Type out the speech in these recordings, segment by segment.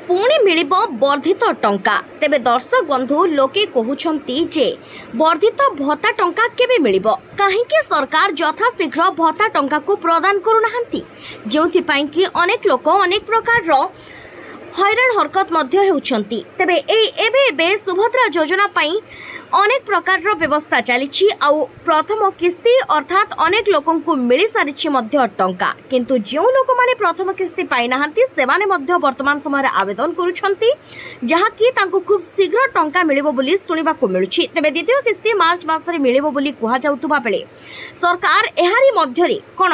पुणी मिलिब वर्धित टंका। तेबे दर्शक बंधु लोके कहउछंती जे वर्धित भत्ता टंका केबे मिलिब, काहेकि सरकार यथाशीघ्र भत्ता टंका को प्रदान करूनाहांती, जेउथि पई कि अनेक लोक अनेक प्रकार रो हैरान हरकत मध्य हेउछंती। तेबे एबे सुभद्रा योजना पई अनेक प्रकार व्यवस्था चली आउ प्रथम किस्ती अर्थात अनेक लोकों को मिल सारी टंका, किंतु जो लोक माने प्रथम किस्ती पाई नाहांती सेमाने मध्य वर्तमान समय आवेदन करुछंती, जहाँकि तांको खूब शीघ्र टंका मिलिबो बोली सुनिबा को मिलुछि। तेबे द्वितीय किस्ती मार्च मासरे मिलिबो बोली कुहा जाउतबा बेले सरकार एहारी मध्यरे कोन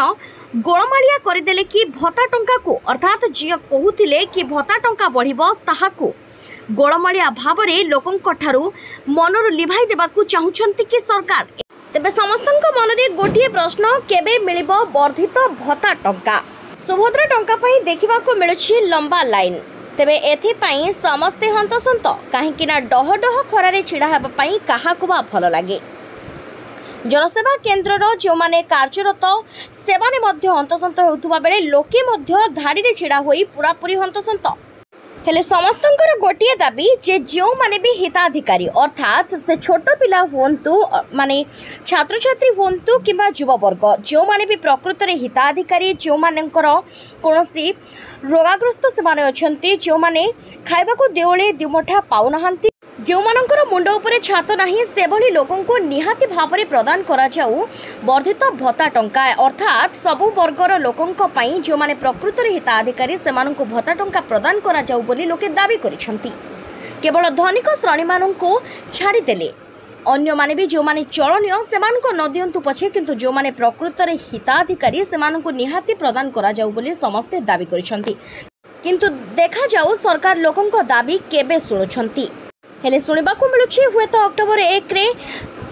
गोलमालिया करदेले कि भत्ता टंका को अर्थात जे कहूथिले कि भत्ता टंका बढ़िबो ताहाको गोलमालिया भावरे लोकंक ठारू मनरु लिभाई देबाकू चाहुछंती कि सरकार। तेबे समस्तंक मनरे गोटिए प्रश्न, केबे मिलिबो वर्धित भत्ता टंका? सुभद्रा टंका पई देखिबाकू मिलुछि लंबा लाइन। तेबे एथि पई समस्ते हंतसंत, काहेकि ना डह डह खरारे छिड़ा हेबा पई काहाकू बा भल लागे। जनसेवा केन्द्रर जो माने कार्यरत सेवाने मध्य हंतसंत हेउथुबा बेले लोके मध्य धाड़ी रे छिड़ा होई पूरा पूरी हंतसंत। हेले समस्तंकर गोटिए दाबी जे जो माने भी हिताधिकारी अर्थात से छोट पिला हुंतु माने छात्र छात्री हुंतु किबा युववर्ग जो माने भी प्रकृत रे हिताधिकारी, जो मानकर कोनोसी रोगाग्रस्त से माने अछंती, जो माने खाइबा को देवळे दिमुठा पाउ नाहंती, जो मानकर मुंड उपरे छात नाही, से भली लोकन को निहाती भावरे प्रदान करा जाऊ वर्धित भत्ता टंका अर्थात सबु वर्गर लोकन को पई जो माने प्रकृत रे हिताधिकारी सेमान को भत्ता टंका प्रदान करा जाऊ बोली लोके दाबी करिसंती। केवल धनिक श्रेणी मान को छाड़ी देले अन्य माने भी जो माने चलनीय सेमान को न दियंतु पछे, किंतु जो माने प्रकृत रे हिताधिकारी सेमान को निहाती प्रदान करा जाऊ बोली समस्ते दाबी करिसंती। किंतु देखा जाऊ सरकार लोकन को दाबी केबे सुनुछंती। हेले सुनिबाकू मिलुछि हुए तो अक्टोबर 1 रे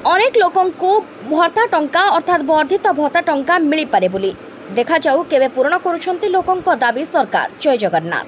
अनेक लोकन को भत्ता टंका अर्थात वर्धित भत्ता टंका मिली पारे बोली। देखा जाऊ केबे पूर्ण करुछंती लोकन को दाबी सरकार। जय जगन्नाथ।